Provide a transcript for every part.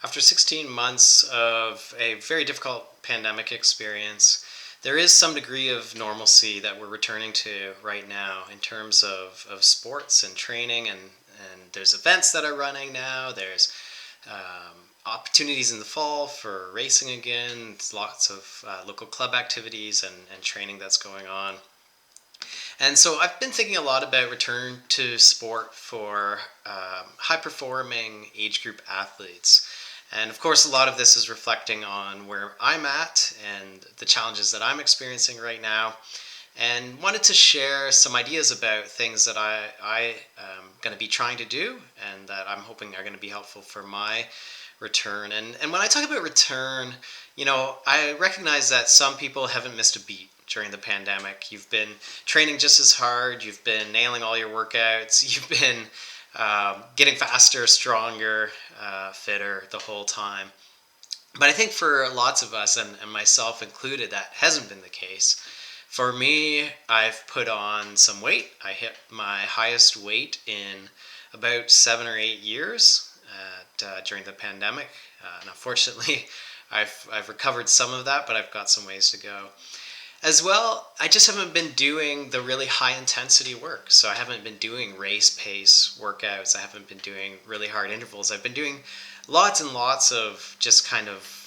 After 16 months of a very difficult pandemic experience, there is some degree of normalcy that we're returning to right now in terms of sports and training, and there's events that are running now. There's opportunities in the fall for racing again. There's lots of local club activities and training that's going on. And so I've been thinking a lot about return to sport for high performing age group athletes. And of course, a lot of this is reflecting on where I'm at and the challenges that I'm experiencing right now. And wanted to share some ideas about things that I am going to be trying to do and that I'm hoping are going to be helpful for my return. And when I talk about return, I recognize that some people haven't missed a beat during the pandemic. You've been training just as hard. You've been nailing all your workouts. You've been getting faster, stronger, fitter the whole time. But I think for lots of us, and myself included, that hasn't been the case. For me, I've put on some weight. I hit my highest weight in about 7 or 8 years during the pandemic. And unfortunately, I've recovered some of that, but I've got some ways to go. As well, I just haven't been doing the really high intensity work. So I haven't been doing race pace workouts. I haven't been doing really hard intervals. I've been doing lots and lots of just kind of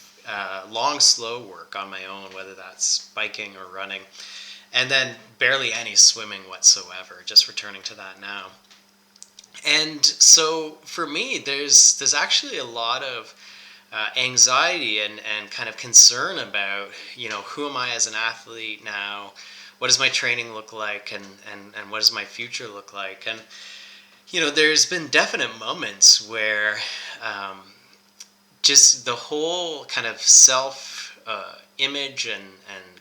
long, slow work on my own, whether that's biking or running. And then barely any swimming whatsoever, just returning to that now. And so for me, there's actually a lot of anxiety and kind of concern about, who am I as an athlete now? What does my training look like? And what does my future look like? And, there's been definite moments where just the whole kind of self image and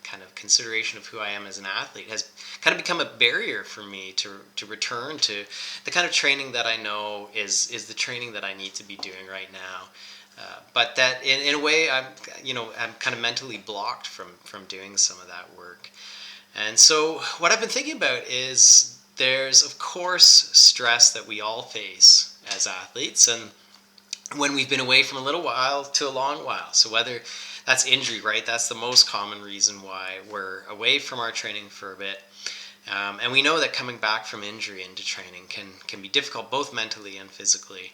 kind of consideration of who I am as an athlete has kind of become a barrier for me to return to the kind of training that I know is the training that I need to be doing right now. But that in a way I'm kind of mentally blocked from doing some of that work. And so what I've been thinking about is there's of course stress that we all face as athletes, and when we've been away from a little while to a long while. So whether that's injury, right? That's the most common reason why we're away from our training for a bit. And we know that coming back from injury into training can be difficult, both mentally and physically.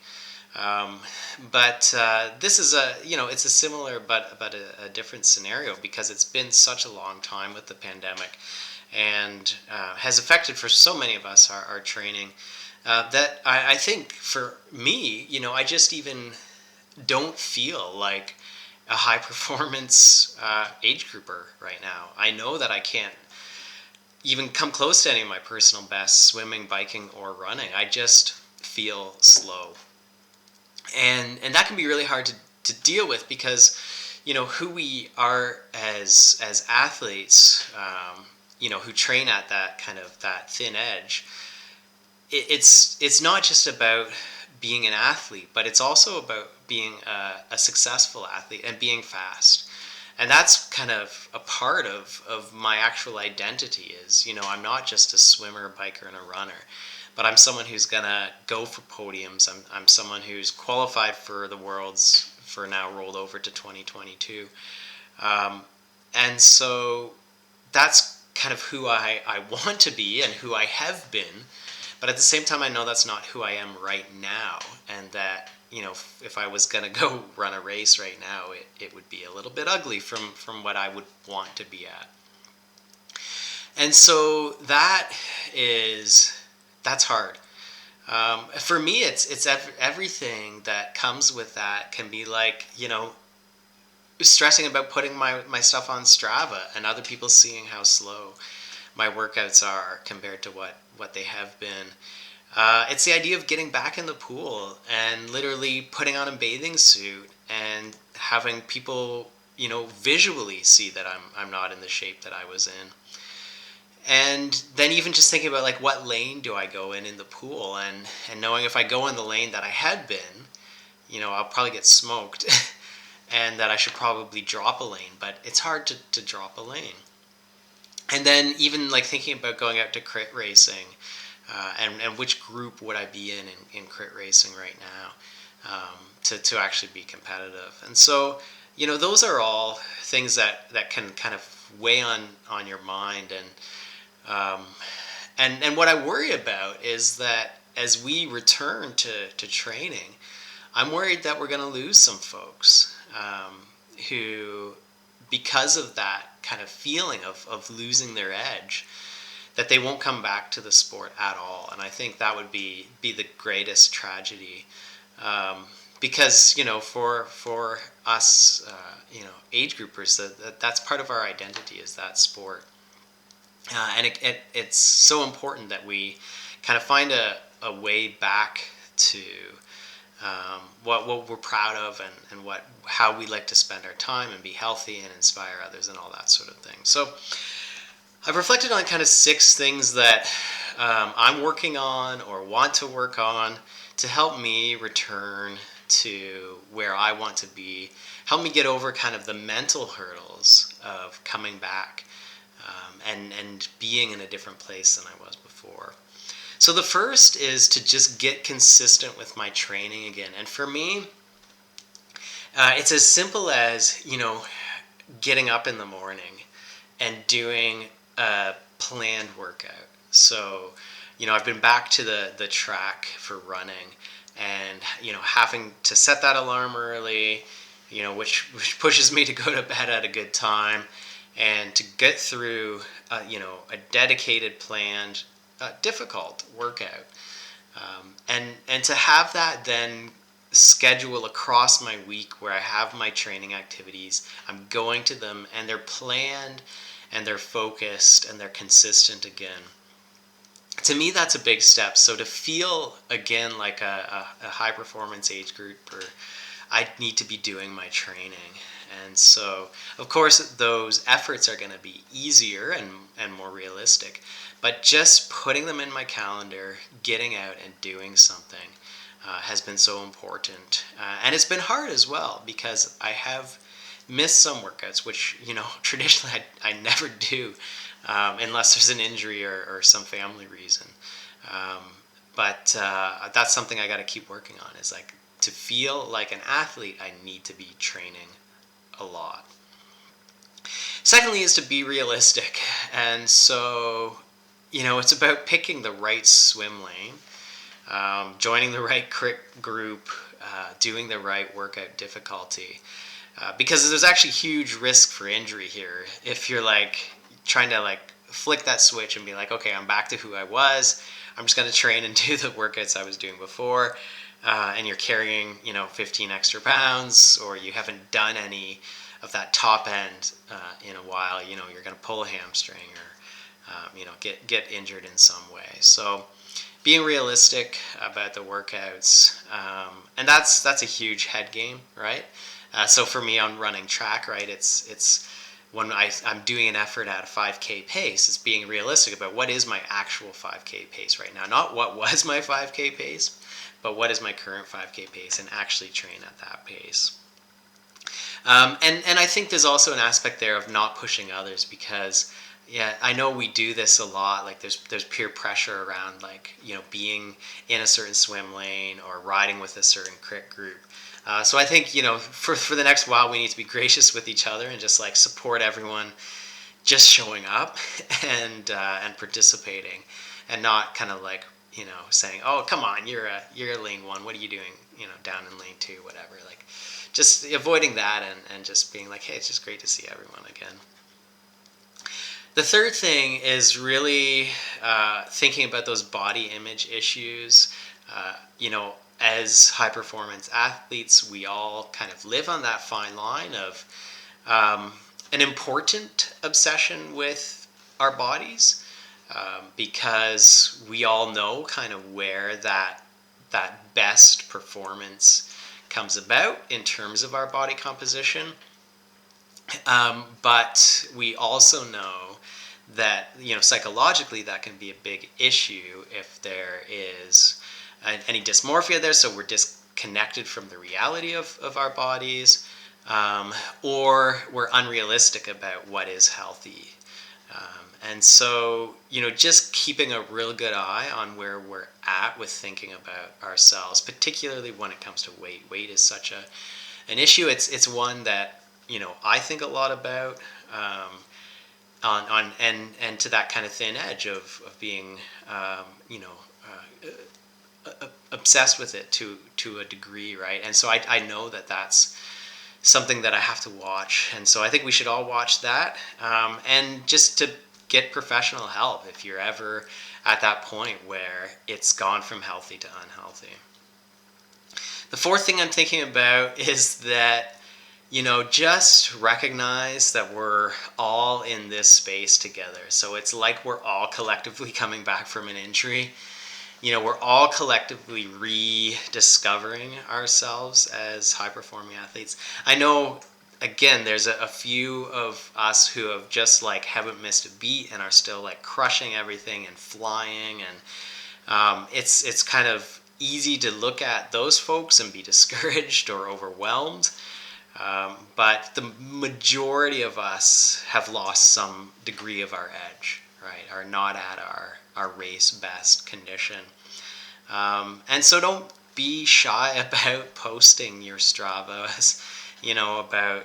But this is it's a similar but a different scenario because it's been such a long time with the pandemic and has affected for so many of us our training. That I think for me, I just even don't feel like a high performance age grouper right now. I know that I can't even come close to any of my personal bests, swimming, biking, or running. I just feel slow. And that can be really hard to deal with because, who we are as athletes, who train at that kind of that thin edge, it's not just about being an athlete, but it's also about being a successful athlete and being fast. And that's kind of a part of my actual identity is, I'm not just a swimmer, biker, and a runner, but I'm someone who's going to go for podiums. I'm someone who's qualified for the Worlds for now rolled over to 2022. And so that's kind of who I want to be and who I have been. But at the same time, I know that's not who I am right now. And that, if I was going to go run a race right now, it would be a little bit ugly from what I would want to be at. And so that's hard. For me, it's everything that comes with that can be like, stressing about putting my stuff on Strava and other people seeing how slow my workouts are compared to what they have been. It's the idea of getting back in the pool and literally putting on a bathing suit and having people, visually see that I'm not in the shape that I was in. And then even just thinking about like what lane do I go in the pool and knowing if I go in the lane that I had been, I'll probably get smoked and that I should probably drop a lane, but it's hard to drop a lane. And then even like thinking about going out to crit racing and which group would I be in crit racing right now. to actually be competitive. And so, those are all things that can kind of weigh on your mind. And what I worry about is that as we return to training, I'm worried that we're going to lose some folks who, because of that kind of feeling of losing their edge, that they won't come back to the sport at all. And I think that would be the greatest tragedy. Because for us age groupers, that's part of our identity, is that sport. And it's so important that we kind of find a way back to what we're proud of, and how we like to spend our time and be healthy and inspire others and all that sort of thing. So I've reflected on kind of 6 things that I'm working on or want to work on to help me return to where I want to be, help me get over kind of the mental hurdles of coming back and being in a different place than I was before. So the first is to just get consistent with my training again. And for me, it's as simple as, getting up in the morning and doing a planned workout. So, I've been back to the track for running, and, having to set that alarm early, which pushes me to go to bed at a good time, and to get through, a dedicated, planned, difficult workout. And to have that then schedule across my week where I have my training activities, I'm going to them, and they're planned, and they're focused, and they're consistent again. To me, that's a big step. So to feel, again, like a high-performance age grouper, I need to be doing my training. And so, of course, those efforts are going to be easier and more realistic. But just putting them in my calendar, getting out and doing something has been so important. And it's been hard as well, because I have missed some workouts, which, traditionally I never do unless there's an injury or some family reason. But that's something I got to keep working on, is like, to feel like an athlete, I need to be training a lot. Secondly is to be realistic. And so, it's about picking the right swim lane, joining the right crit group, doing the right workout difficulty. Because there's actually huge risk for injury here. If you're trying to flick that switch and be like, okay, I'm back to who I was, I'm just going to train and do the workouts I was doing before, and you're carrying 15 extra pounds, or you haven't done any of that top end in a while, you're going to pull a hamstring or get injured in some way. So being realistic about the workouts, and that's a huge head game, right? So for me, on running track, right, it's when I'm doing an effort at a 5K pace, it's being realistic about what is my actual 5K pace right now. Not what was my 5K pace, but what is my current 5K pace, and actually train at that pace. And I think there's also an aspect there of not pushing others, because I know we do this a lot. There's peer pressure around being in a certain swim lane or riding with a certain crit group. So I think for the next while, we need to be gracious with each other and just support everyone just showing up and participating, and not kind of saying, oh, come on, you're a lane 1, what are you doing down in lane 2, whatever. Just avoiding that, and just being hey, it's just great to see everyone again. The third thing is really thinking about those body image issues. As high performance athletes, we all kind of live on that fine line of an important obsession with our bodies, because we all know kind of where that best performance comes about in terms of our body composition. But we also know that psychologically that can be a big issue if there is any dysmorphia there, so we're disconnected from the reality of our bodies, or we're unrealistic about what is healthy. And so, just keeping a real good eye on where we're at with thinking about ourselves, particularly when it comes to weight. Weight is such an issue. It's one that I think a lot about, and to that kind of thin edge of being obsessed with it to a degree, right? And so I know that that's something that I have to watch, and so I think we should all watch that, and just to get professional help if you're ever at that point where it's gone from healthy to unhealthy. The fourth thing I'm thinking about is that just recognize that we're all in this space together. So it's like we're all collectively coming back from an injury. We're all collectively rediscovering ourselves as high-performing athletes. I know, again, there's a few of us who have just haven't missed a beat and are still crushing everything and flying, and it's kind of easy to look at those folks and be discouraged or overwhelmed. But the majority of us have lost some degree of our edge, right? Are not at our race best condition. And so don't be shy about posting your Stravas, about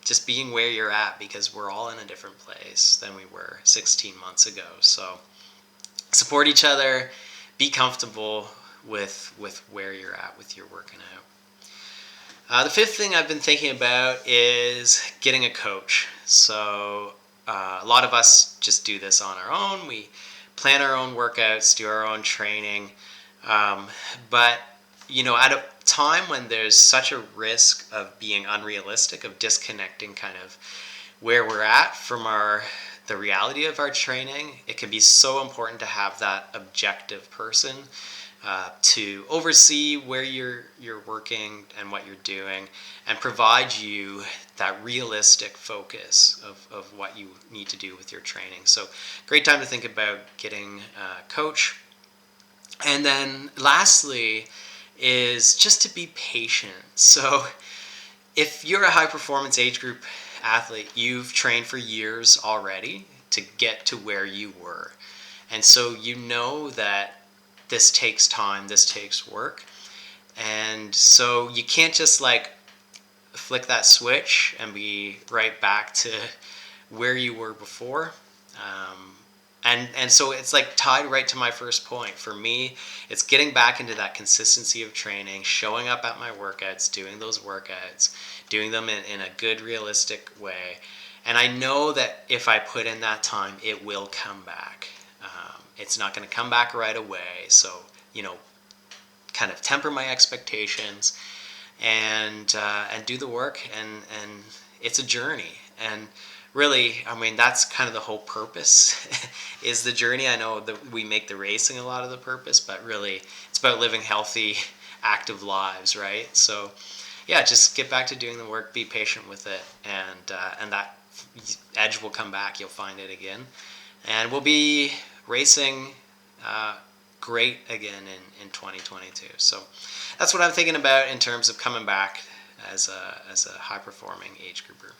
just being where you're at, because we're all in a different place than we were 16 months ago. So support each other, be comfortable with where you're at with your working out. The fifth thing I've been thinking about is getting a coach. So a lot of us just do this on our own. We plan our own workouts, do our own training. But at a time when there's such a risk of being unrealistic, of disconnecting kind of where we're at from the reality of our training, it can be so important to have that objective person to oversee where you're working and what you're doing, and provide you that realistic focus of what you need to do with your training. So great time to think about getting a coach. And then lastly is just to be patient. So if you're a high performance age group athlete, you've trained for years already to get to where you were. And so that this takes time, this takes work. And so you can't just flick that switch and be right back to where you were before. And so it's tied right to my first point. For me, it's getting back into that consistency of training, showing up at my workouts, doing those workouts, doing them in a good, realistic way. And I know that if I put in that time, it will come back. It's not going to come back right away. So, kind of temper my expectations and do the work. And it's a journey. And really, that's kind of the whole purpose is the journey. I know that we make the racing a lot of the purpose, but really it's about living healthy, active lives, right? So yeah, just get back to doing the work, be patient with it, and that edge will come back. You'll find it again, and we'll be racing great again in 2022. So that's what I'm thinking about in terms of coming back as a high performing age grouper.